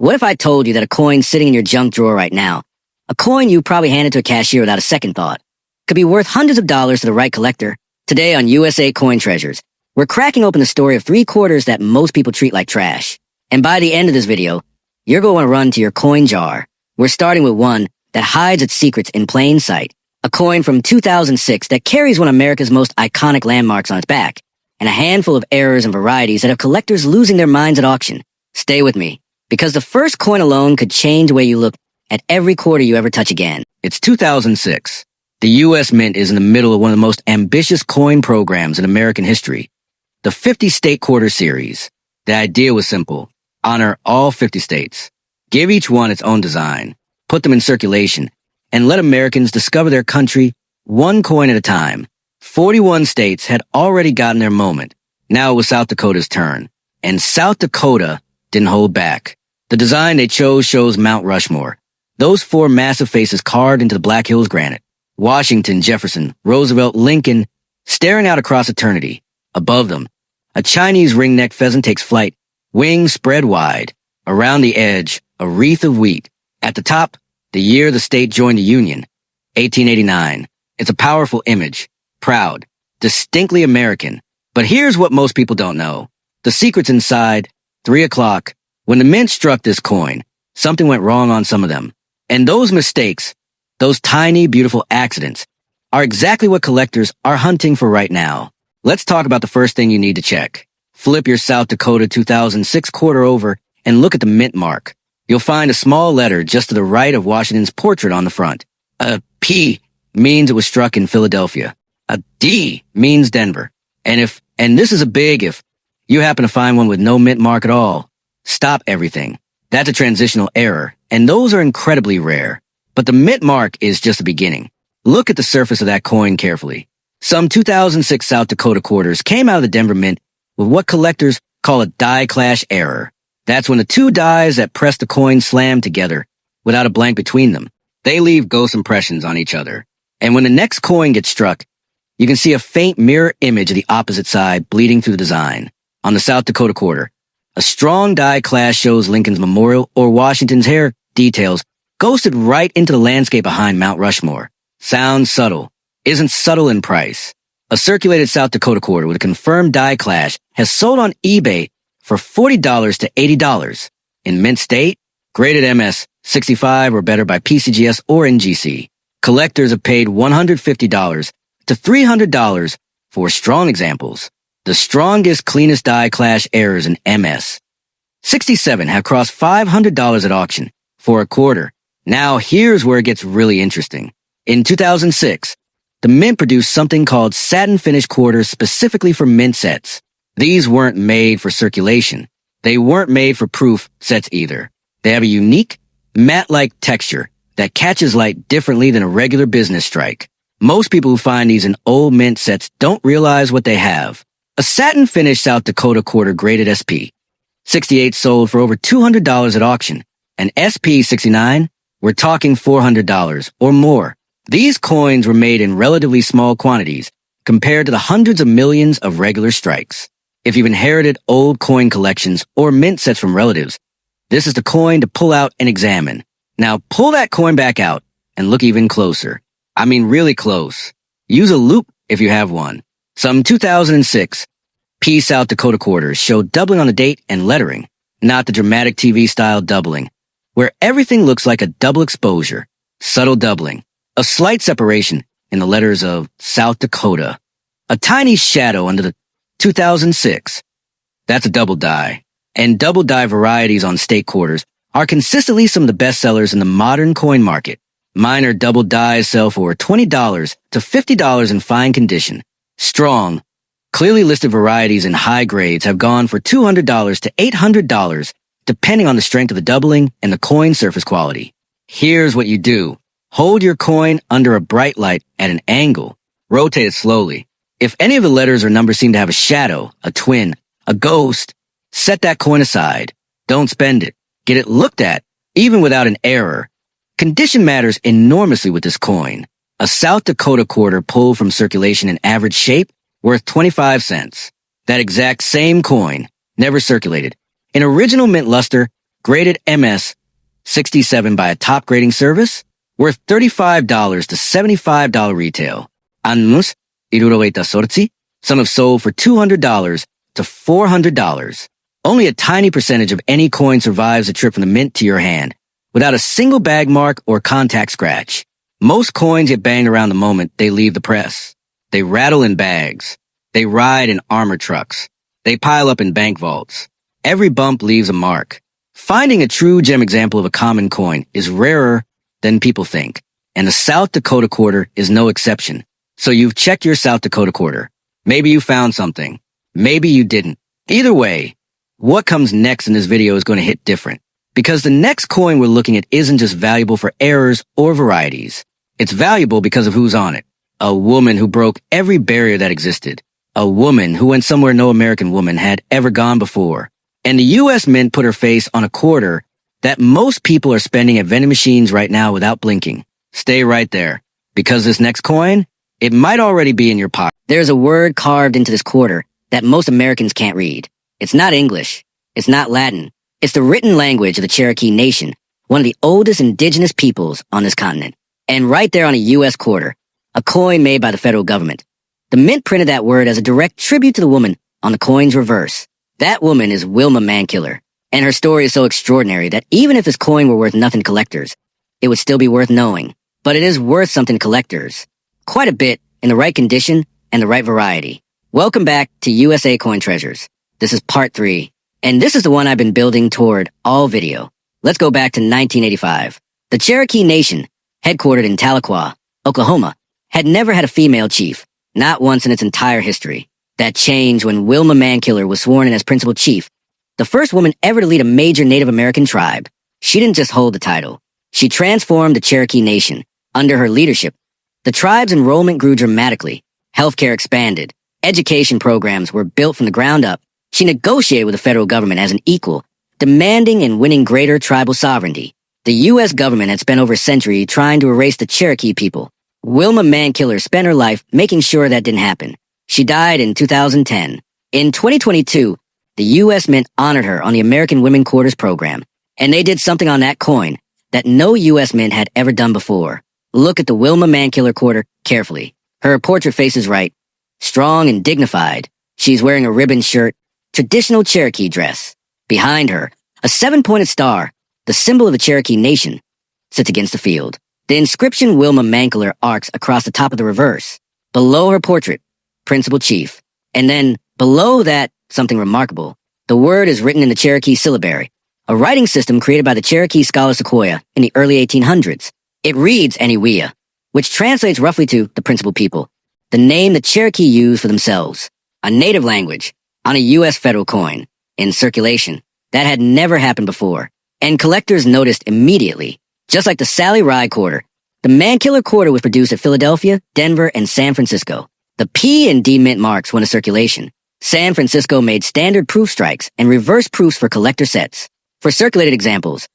What if I told you that a coin sitting in your junk drawer right now, a coin you probably handed to a cashier without a second thought, could be worth hundreds of dollars to the right collector? Today on USA Coin Treasures, we're cracking open the story of 3 quarters that most people treat like trash. And by the end of this video, you're going to run to your coin jar. We're starting with one that hides its secrets in plain sight. A coin from 2006 that carries one of America's most iconic landmarks on its back, and a handful of errors and varieties that have collectors losing their minds at auction. Stay with me, because the first coin alone could change the way you look at every quarter you ever touch again. It's 2006. The U.S. Mint is in the middle of one of the most ambitious coin programs in American history, the 50 State Quarter Series. The idea was simple. Honor all 50 states. Give each one its own design. Put them in circulation. And let Americans discover their country one coin at a time. 41 states had already gotten their moment. Now it was South Dakota's turn. And South Dakota didn't hold back. The design they chose shows Mount Rushmore. Those 4 massive faces carved into the Black Hills granite. Washington, Jefferson, Roosevelt, Lincoln, staring out across eternity. Above them, a Chinese ringneck pheasant takes flight, wings spread wide. Around the edge, a wreath of wheat. At the top, the year the state joined the Union, 1889. It's a powerful image. Proud. Distinctly American. But here's what most people don't know. The secret's inside. 3 o'clock. When the mint struck this coin, something went wrong on some of them. And those mistakes, those tiny, beautiful accidents, are exactly what collectors are hunting for right now. Let's talk about the first thing you need to check. Flip your South Dakota 2006 quarter over and look at the mint mark. You'll find a small letter just to the right of Washington's portrait on the front. A P means it was struck in Philadelphia. A D means Denver. And this is a big if, you happen to find one with no mint mark at all, stop everything. That's a transitional error, and those are incredibly rare. But the mint mark is just the beginning. Look at the surface of that coin carefully. Some 2006 South Dakota quarters came out of the Denver Mint with what collectors call a die clash error. That's when the 2 dies that press the coin slam together without a blank between them. They leave ghost impressions on each other. And when the next coin gets struck, you can see a faint mirror image of the opposite side bleeding through the design. On the South Dakota quarter, a strong die clash shows Lincoln's memorial or Washington's hair details ghosted right into the landscape behind Mount Rushmore. Sounds subtle. Isn't subtle in price. A circulated South Dakota quarter with a confirmed die clash has sold on eBay for $40 to $80. In mint state, graded MS 65 or better by PCGS or NGC. Collectors have paid $150 to $300 for strong examples. The strongest, cleanest die clash errors in MS 67 have crossed $500 at auction for a quarter. Now here's where it gets really interesting. In 2006, the mint produced something called satin finish quarters specifically for mint sets. These weren't made for circulation. They weren't made for proof sets either. They have a unique, matte-like texture that catches light differently than a regular business strike. Most people who find these in old mint sets don't realize what they have. A satin finish South Dakota quarter graded SP 68 sold for over $200 at auction. And SP 69, we're talking $400 or more. These coins were made in relatively small quantities compared to the hundreds of millions of regular strikes. If you've inherited old coin collections or mint sets from relatives, this is the coin to pull out and examine. Now pull that coin back out and look even closer. I mean really close. Use a loop if you have one. Some 2006 P South Dakota quarters show doubling on the date and lettering, not the dramatic TV-style doubling, where everything looks like a double exposure, subtle doubling, a slight separation in the letters of South Dakota, a tiny shadow under the 2006. That's a double die. And double die varieties on state quarters are consistently some of the best sellers in the modern coin market. Minor double dies sell for $20 to $50 in fine condition. Strong, clearly listed varieties in high grades have gone for $200 to $800, depending on the strength of the doubling and the coin surface quality. Here's what you do. Hold your coin under a bright light at an angle. Rotate it slowly. If any of the letters or numbers seem to have a shadow, a twin, a ghost, set that coin aside. Don't spend it. Get it looked at, even without an error. Condition matters enormously with this coin. A South Dakota quarter pulled from circulation in average shape, worth 25 cents. That exact same coin, never circulated. In original mint luster, graded MS 67 by a top grading service, worth $35 to $75 retail. Anmus, iruroeta sortsi, some have sold for $200 to $400. Only a tiny percentage of any coin survives a trip from the mint to your hand, without a single bag mark or contact scratch. Most coins get banged around the moment they leave the press. They rattle in bags. They ride in armored trucks. They pile up in bank vaults. Every bump leaves a mark. Finding a true gem example of a common coin is rarer than people think, and the South Dakota quarter is no exception. So you've checked your South Dakota quarter. Maybe you found something. Maybe you didn't. Either way, what comes next in this video is going to hit different, because the next coin we're looking at isn't just valuable for errors or varieties. It's valuable because of who's on it. A woman who broke every barrier that existed. A woman who went somewhere no American woman had ever gone before. And the U.S. Mint put her face on a quarter that most people are spending at vending machines right now without blinking. Stay right there, because this next coin, it might already be in your pocket. There's a word carved into this quarter that most Americans can't read. It's not English. It's not Latin. It's the written language of the Cherokee Nation, one of the oldest indigenous peoples on this continent. And right there on a U.S. quarter, a coin made by the federal government. The mint printed that word as a direct tribute to the woman on the coin's reverse. That woman is Wilma Mankiller, and her story is so extraordinary that even if this coin were worth nothing to collectors, it would still be worth knowing. But it is worth something to collectors. Quite a bit, in the right condition and the right variety. Welcome back to USA Coin Treasures. This is part 3, and this is the one I've been building toward all video. Let's go back to 1985. The Cherokee Nation, headquartered in Tahlequah, Oklahoma, had never had a female chief, not once in its entire history. That changed when Wilma Mankiller was sworn in as principal chief, the first woman ever to lead a major Native American tribe. She didn't just hold the title. She transformed the Cherokee Nation. Under her leadership, the tribe's enrollment grew dramatically. Healthcare expanded. Education programs were built from the ground up. She negotiated with the federal government as an equal, demanding and winning greater tribal sovereignty. The U.S. government had spent over a century trying to erase the Cherokee people. Wilma Mankiller spent her life making sure that didn't happen. She died in 2010. In 2022, the U.S. Mint honored her on the American Women Quarters program, and they did something on that coin that no U.S. Mint had ever done before. Look at the Wilma Mankiller quarter carefully. Her portrait faces right, strong and dignified. She's wearing a ribbon shirt, traditional Cherokee dress. Behind her, a 7-pointed star, the symbol of the Cherokee Nation, sits against the field. The inscription Wilma Mankiller arcs across the top of the reverse. Below her portrait, Principal Chief. And then, below that, something remarkable. The word is written in the Cherokee syllabary, a writing system created by the Cherokee scholar Sequoyah in the early 1800s. It reads Aniwea, which translates roughly to the principal people, the name the Cherokee used for themselves, a native language, on a U.S. federal coin, in circulation. That had never happened before, and collectors noticed immediately. Just like the Sally Rye quarter, the Mankiller quarter was produced at Philadelphia, Denver, and San Francisco. The P and D mint marks went into circulation. San Francisco made standard proof strikes and reverse proofs for collector sets. For circulated examples,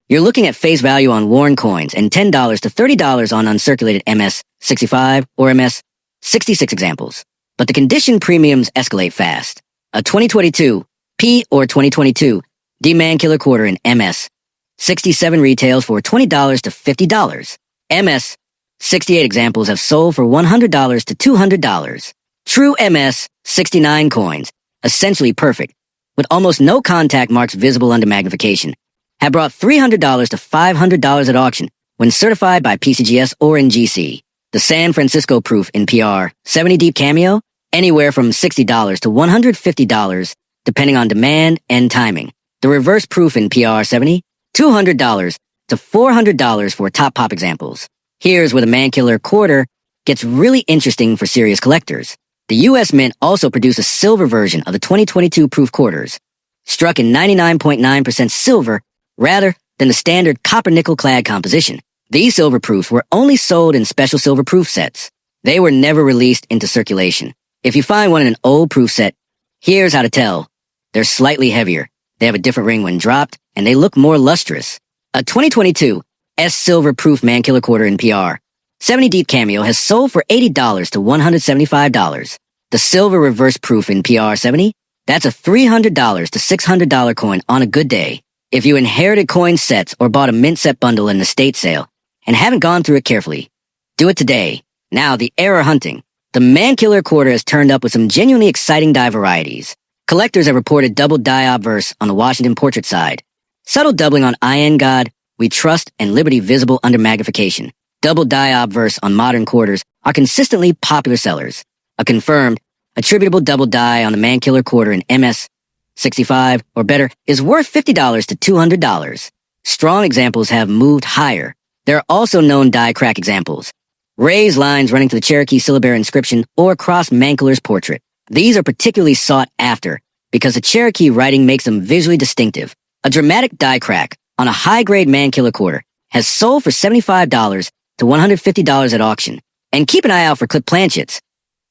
you're looking at face value on worn coins and $10 to $30 on uncirculated MS-65 or MS-66 examples. But the condition premiums escalate fast. A 2022 P or 2022 D Mankiller quarter in MS-67 retails for $20 to $50. MS-68 examples have sold for $100 to $200. True MS-69 coins, essentially perfect, with almost no contact marks visible under magnification, have brought $300 to $500 at auction when certified by PCGS or NGC. The San Francisco proof in PR 70 deep cameo, anywhere from $60 to $150, depending on demand and timing. The reverse proof in PR 70, $200 to $400 for top pop examples. Here's where the Mankiller quarter gets really interesting for serious collectors. The U.S. Mint also produced a silver version of the 2022 proof quarters, struck in 99.9% silver rather than the standard copper-nickel clad composition. These silver proofs were only sold in special silver proof sets. They were never released into circulation. If you find one in an old proof set, here's how to tell. They're slightly heavier, they have a different ring when dropped, and they look more lustrous. A 2022 S silver proof Mankiller quarter in PR 70 deep cameo has sold for $80 to $175. The silver reverse proof in PR 70, that's a $300 to $600 coin on a good day. If you inherited coin sets or bought a mint set bundle in an estate sale and haven't gone through it carefully, do it today. Now, the error hunting. The Mankiller quarter has turned up with some genuinely exciting die varieties. Collectors have reported double die obverse on the Washington portrait side. Subtle doubling on I N God, We Trust, and Liberty visible under magnification. Double die obverse on modern quarters are consistently popular sellers. A confirmed, attributable double die on the Mankiller quarter in MS 65 or better is worth $50 to $200. Strong examples have moved higher. There are also known die crack examples. Raised lines running to the Cherokee syllabary inscription or across Mankiller's portrait. These are particularly sought after because the Cherokee writing makes them visually distinctive. A dramatic die crack on a high-grade Mankiller quarter has sold for $75 to $150 at auction. And keep an eye out for clip planchets.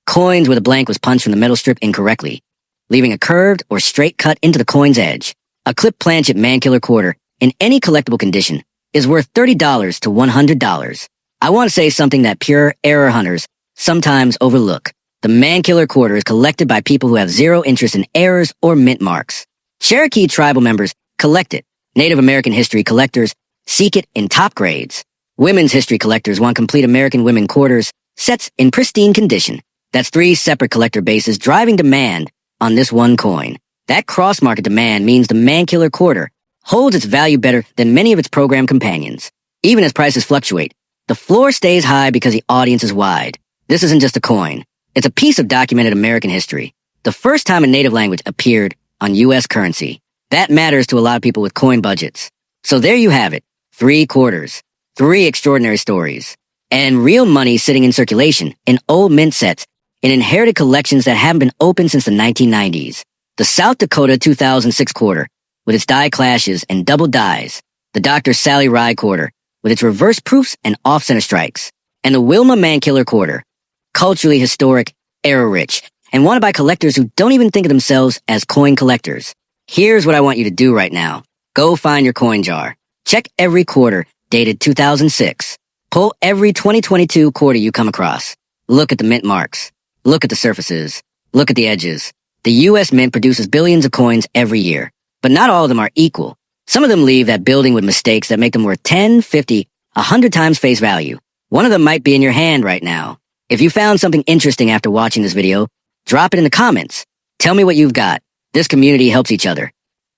Coins where the blank was punched from the metal strip incorrectly, leaving a curved or straight cut into the coin's edge. A clip planchet Mankiller quarter in any collectible condition is worth $30 to $100. I want to say something that pure error hunters sometimes overlook. The Mankiller quarter is collected by people who have zero interest in errors or mint marks. Cherokee tribal members collect it. Native American history collectors seek it in top grades. Women's history collectors want complete American women quarters, sets in pristine condition. That's 3 separate collector bases driving demand on this one coin. That cross-market demand means the Mankiller quarter holds its value better than many of its program companions. Even as prices fluctuate, the floor stays high because the audience is wide. This isn't just a coin. It's a piece of documented American history. The first time a native language appeared on U.S. currency. That matters to a lot of people with coin budgets. So there you have it. 3 quarters. 3 extraordinary stories. And real money sitting in circulation in old mint sets in inherited collections that haven't been opened since the 1990s. The South Dakota 2006 quarter, with its die clashes and double dies. The Dr. Sally Ride quarter, with its reverse proofs and off-center strikes. And the Wilma Mankiller quarter, culturally historic, error-rich, and wanted by collectors who don't even think of themselves as coin collectors. Here's what I want you to do right now. Go find your coin jar. Check every quarter dated 2006. Pull every 2022 quarter you come across. Look at the mint marks. Look at the surfaces. Look at the edges. The U.S. Mint produces billions of coins every year, but not all of them are equal. Some of them leave that building with mistakes that make them worth 10, 50, 100 times face value. One of them might be in your hand right now. If you found something interesting after watching this video, drop it in the comments. Tell me what you've got. This community helps each other.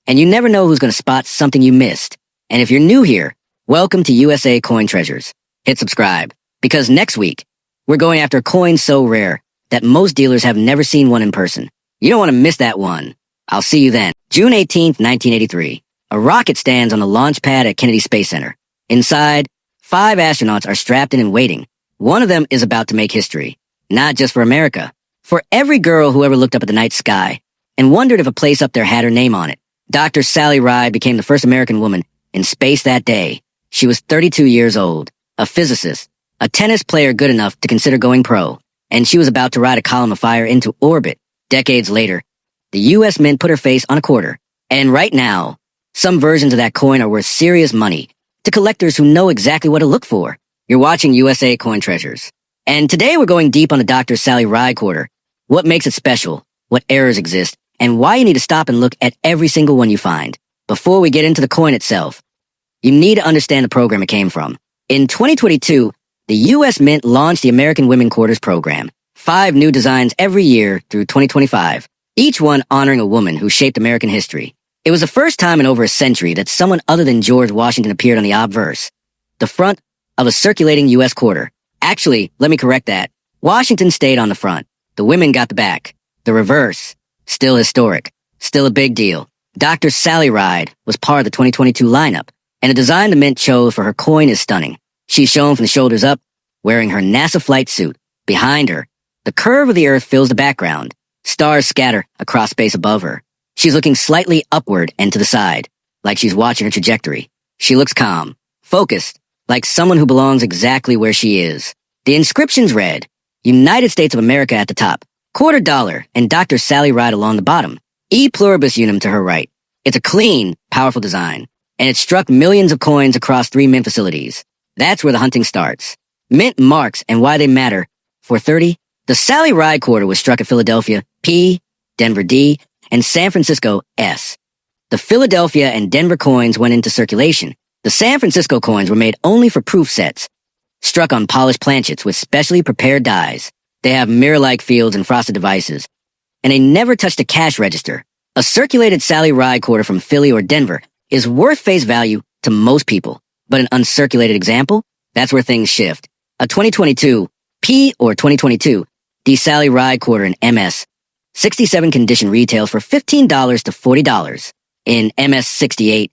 And you never know who's going to spot something you missed. And if you're new here, welcome to USA Coin Treasures. Hit subscribe, because next week, we're going after a coin so rare that most dealers have never seen one in person. You don't want to miss that one. I'll see you then. June 18th, 1983. A rocket stands on the launch pad at Kennedy Space Center. Inside, 5 astronauts are strapped in and waiting. One of them is about to make history. Not just for America. For every girl who ever looked up at the night sky and wondered if a place up there had her name on it. Dr. Sally Ride became the first American woman in space that day. She was 32 years old, a physicist, a tennis player good enough to consider going pro, and she was about to ride a column of fire into orbit. Decades later, the U.S. Mint put her face on a quarter. And right now, some versions of that coin are worth serious money to collectors who know exactly what to look for. You're watching USA Coin Treasures. And today we're going deep on the Dr. Sally Ride quarter. What makes it special, what errors exist, and why you need to stop and look at every single one you find. Before we get into the coin itself, you need to understand the program it came from. In 2022, the U.S. Mint launched the American Women Quarters program. 5 new designs every year through 2025, each one honoring a woman who shaped American history. It was the first time in over a century that someone other than George Washington appeared on the obverse, the front of a circulating U.S. quarter. Actually, let me correct that. Washington stayed on the front. The women got the back. The reverse. Still historic. Still a big deal. Dr. Sally Ride was part of the 2022 lineup, and the design the Mint chose for her coin is stunning. She's shown from the shoulders up, wearing her NASA flight suit. Behind her, the curve of the Earth fills the background. Stars scatter across space above her. She's looking slightly upward and to the side, like she's watching her trajectory. She looks calm, focused, like someone who belongs exactly where she is. The inscriptions read, United States of America at the top, $quarter, and Dr. Sally Ride along the bottom. E pluribus unum to her right. It's a clean, powerful design, and it struck millions of coins across 3 mint facilities. That's where the hunting starts. Mint marks and why they matter. For 30, the Sally Ride quarter was struck at Philadelphia, P, Denver, D, and San Francisco, S. The The Philadelphia and Denver coins went into circulation. The San Francisco coins were made only for proof sets, struck on polished planchets with specially prepared dies. They have mirror-like fields and frosted devices, and they never touched a cash register. A circulated Sally Ride quarter from Philly or Denver is worth face value to most people, but an uncirculated example? That's where things shift. A 2022 P or 2022 D Sally Ride quarter in MS 67 condition retails for $15 to $40. In MS 68,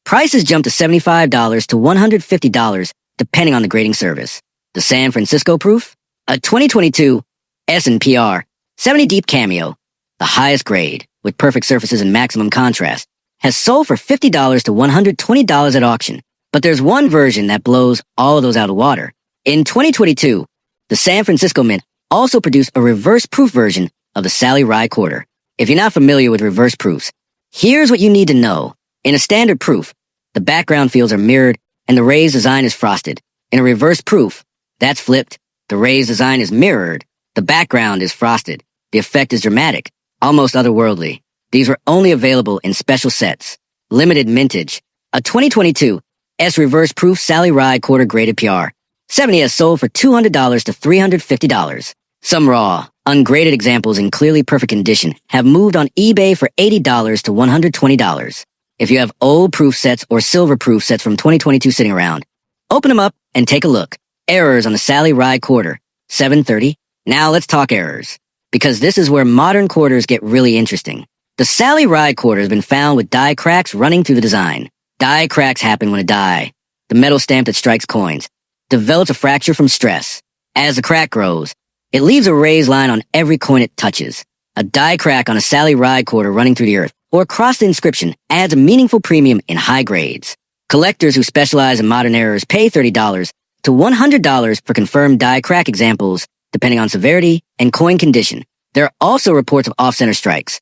prices jump to $75 to $150 depending on the grading service. The San Francisco proof? A 2022 S&PR 70 Deep Cameo, the highest grade, with perfect surfaces and maximum contrast, has sold for $50 to $120 at auction. But there's one version that blows all of those out of water. In 2022, the San Francisco Mint also produced a reverse proof version of the Sally Ride quarter. If you're not familiar with reverse proofs, here's what you need to know. In a standard proof, the background fields are mirrored and the raised design is frosted. In a reverse proof, that's flipped. The raised design is mirrored. The background is frosted. The effect is dramatic, almost otherworldly. These were only available in special sets. Limited mintage. A 2022 S Reverse Proof Sally Ride quarter graded PR. 70 has sold for $200 to $350. Some raw, ungraded examples in clearly perfect condition have moved on eBay for $80 to $120. If you have old proof sets or silver proof sets from 2022 sitting around, open them up and take a look. Errors on the Sally Ride quarter. 730. Now let's talk errors, because this is where modern quarters get really interesting. The Sally Ride quarter has been found with die cracks running through the design. Die cracks happen when a die, the metal stamp that strikes coins, develops a fracture from stress. As the crack grows, it leaves a raised line on every coin it touches. A die crack on a Sally Ride quarter running through the earth or across the inscription adds a meaningful premium in high grades. Collectors who specialize in modern errors pay $30 to $100 for confirmed die crack examples, depending on severity and coin condition. There are also reports of off-center strikes.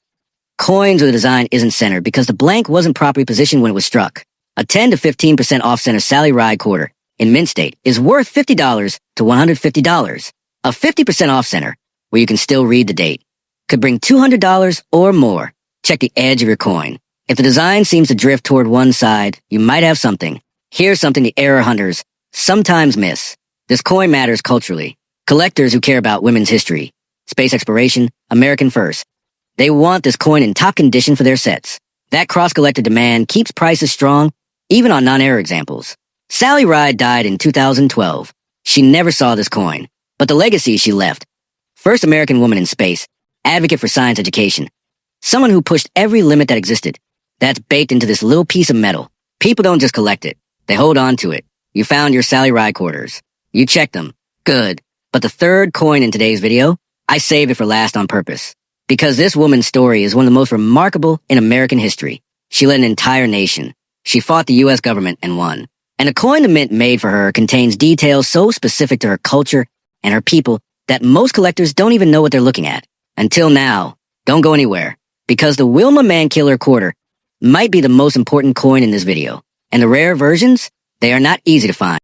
Coins where the design isn't centered because the blank wasn't properly positioned when it was struck. A 10 to 15% off-center Sally Ride quarter in mint state is worth $50 to $150. A 50% off-center, where you can still read the date, could bring $200 or more. Check the edge of your coin. If the design seems to drift toward one side, you might have something. Here's something the error hunters sometimes miss. This coin matters culturally. Collectors who care about women's history, space exploration, American first, they want this coin in top condition for their sets. That cross-collector demand keeps prices strong, even on non-error examples. Sally Ride died in 2012. She never saw this coin, but the legacy she left. First American woman in space, advocate for science education, someone who pushed every limit that existed. That's baked into this little piece of metal. People don't just collect it. They hold on to it. You found your Sally Ride quarters. You checked them. Good. But the third coin in today's video, I saved it for last on purpose. Because this woman's story is one of the most remarkable in American history. She led an entire nation. She fought the U.S. government and won. And the coin the mint made for her contains details so specific to her culture and her people that most collectors don't even know what they're looking at. Until now, don't go anywhere, because the Wilma Mankiller quarter might be the most important coin in this video. And the rare versions, they are not easy to find.